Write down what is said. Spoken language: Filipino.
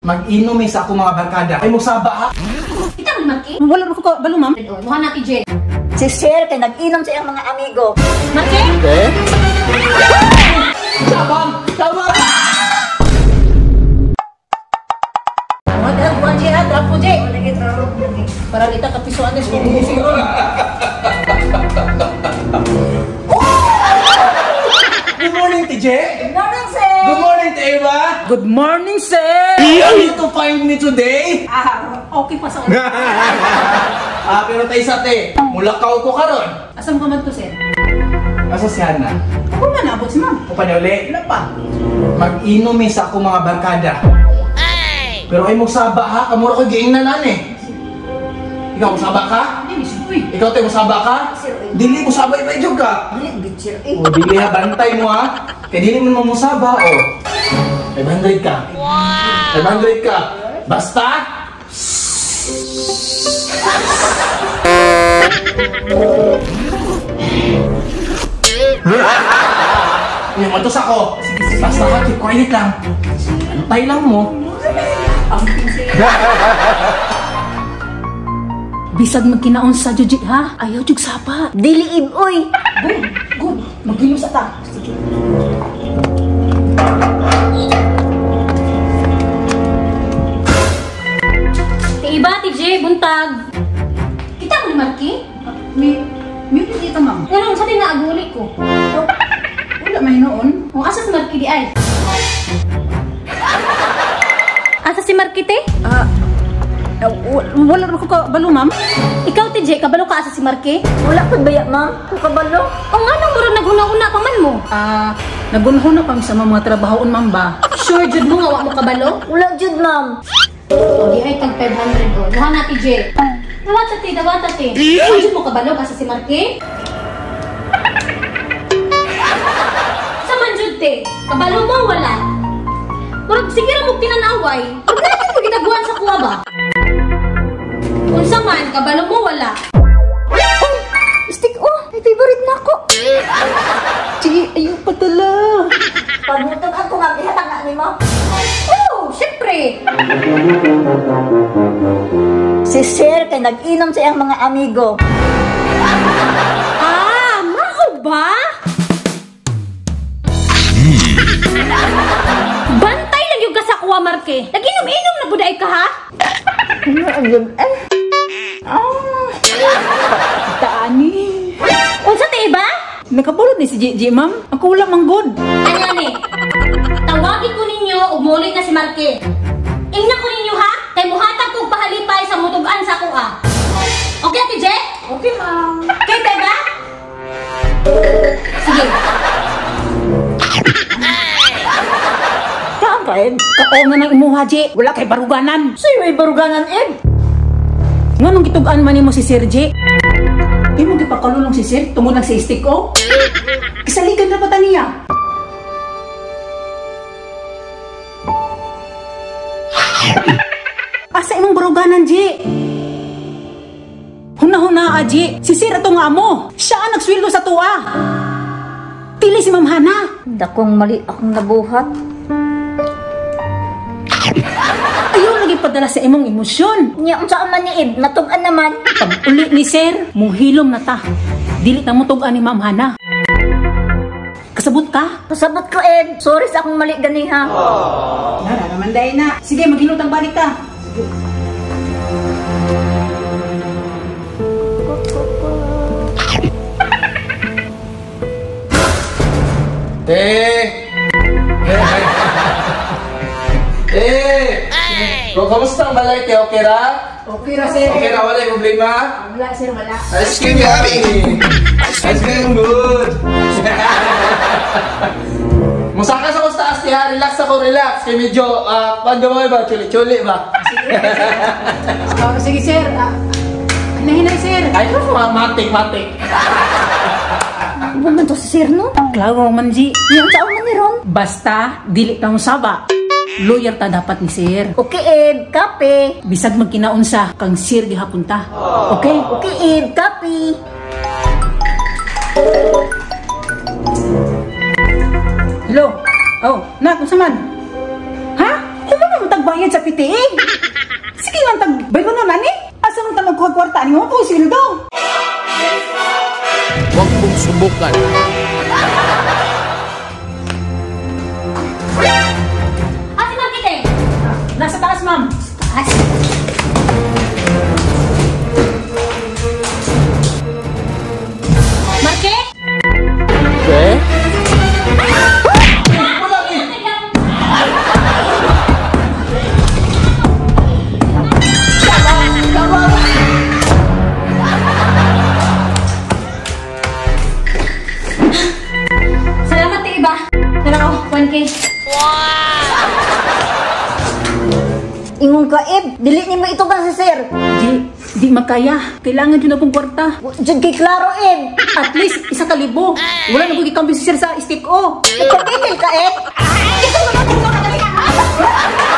Mag-inom sa ako mga barkada. Ay mo saba ha? Kita mo Marky? Wala rin ko balo, ma'am. Muha natin, Jay. Si Sir kay nag-inom sa iyang mga amigo. Marky? Tabang! Tabang! Buwan siya, drop po, Jay. Para kita kapisuan na siya. Good morning, TJ! Good morning, Sir! Good morning, Eva! Good morning, sir! Are you to find me today? Okay pa sa ulit. Pero tayo sa te, mulakaw ko karon. Asam ka man to, sir? Asa si Hana? Ako nga naabot si ma'am. O pa na uli? Wala pa. Mag-inom sa ako mga barkada. Pero ay mo saba ha? Kamura ko giingnanan eh. Ikaw mo saba ka? Hindi, uy. Ikaw tayo mo saba ka? Dili mo saba iba jud ka. O dili ha, bantay mo ha. Kaya dili mo musaba o. 500 ka. 500 ka. Basta? Yung matos ako. Basta ka, keep quiet lang. Antay lang mo. Bisag magkinaon sa jujit, ha? Ayaw jug sapa. Dili iboy. Good, good. Maghilos ata. Iba, TJ, buntag. Kita mo Marky? Mute dito, ma'am. Anong sa tinaaguli ko? Wala may noon. O, asa si Marky di ay? Asa si Marky, te? Wala rin ko balo, ma'am. Ikaw, TJ, kabalo ka asa si Marky? Wala pud baya, ma'am. Kukabalo. O nga nang murag naghuna-una pa man mo. Nagunahon kami sa mga trabahoon, ma'am ba? Sure, jud mo nga wa mo kabalo? Wala jud, ma'am. O, di ay tag 500 o. Muha na, TJ. Dawata, te. O, jud mo kabalo asa si Marky? Saman jud, te. Kabalo mo wala. Murag sige ra mo tinanaway. Pag natin mo gitaguan sa kuwa ba? Unsa man, kabalo mo wala. Stick, may favorite na ako. Sige, ayaw pa tala. Pagmutog ako nga, ihatag na ni mo. Oh, syempre. Si Sir kay nag-inom sa iyang mga amigo. Mao ba? Bantay lang yung kasakwa, Marke. Nag-inom-inom na buday ka, ha? Taani. Unsa te ba? Nakabulod ni si Gigi, ma'am. Ako wala manggod. Ano ni? Tawagin ko ninyo ug mulit na si Marke. Ingna ko ninyo ha? Kay muhatag kog pahalipay sa mutugan sa kuha. Okay, Ate Je? Okay, ma'am. Kay te ba? Sige. Kaan ka, Ed? Kao na ng imuha, G. Wala kay baruganan. Sa'yo ay baruganan, Ed. Nga nung gitugaan man mo si Sir G. Di mo gipakalulong si Sir, tungod lang si stick ko. Kisaligan na ba niya? Asa imong baruganan, G? Huna-huna, G. Si Sir ato nga mo. Siya ang nagsweldo sa tuwa. Pili si Ma'am Hana. Dakong mali akong nabuhat. Ayaw lagi padala sa imong emosyon. Nya unsa man ni Ed, natugan naman. Pag uli ni Sir, muhilom na ta. Dili ta mo tugan ni Ma'am Hana. Kasabot ka? Pasabot ko, Ed. Sorry sa akong mali ganiha. Nara naman dahil na. Sige, maghilot ang balik ka. Kamusta ang balay, te? Okay ra? Okay ra, Sir. Okay ra, wala yung problema? Wala, Sir, wala. Ice cream yummy! Ice cream good! Musaka sa kusta asti ha, relax ako, relax. Kaya medyo, pando mo ba? Chuli-chuli ba? Sige, Sir. Hinahinay, Sir. Ay, ito matik. Buman to si Sir, no? Klaro man, G. Nya unsa man ni Ron? Basta, dili ta mo saba. Lawyer ta dapat ni Sir. Okay, Ed. Kape. Bisag magkinaunsa kang Sir gihapon ta. Okay? Okay, Ed. Kape. Hello? Oh, nak, unsa man? Ha? Kung mo nagbayad sa pitiig. Sige nga tag baygon no nani. Asa man ta magkwarta ni mo ko sildo. Huwag mong subukan. Ate Markite! Nasa taas, ma'am. Taas? Marke? Okay? Salamat ti iba. Pero 1K. Ingon ka, dili ni mo ito ba si sir? Di makaya. Kailangan dyan akong kwarta. Diyan kay klaro, At least, 1,000. Wala na kong ikambing si sir sa stick o. Ikaw, ka, Ito naman kung ka,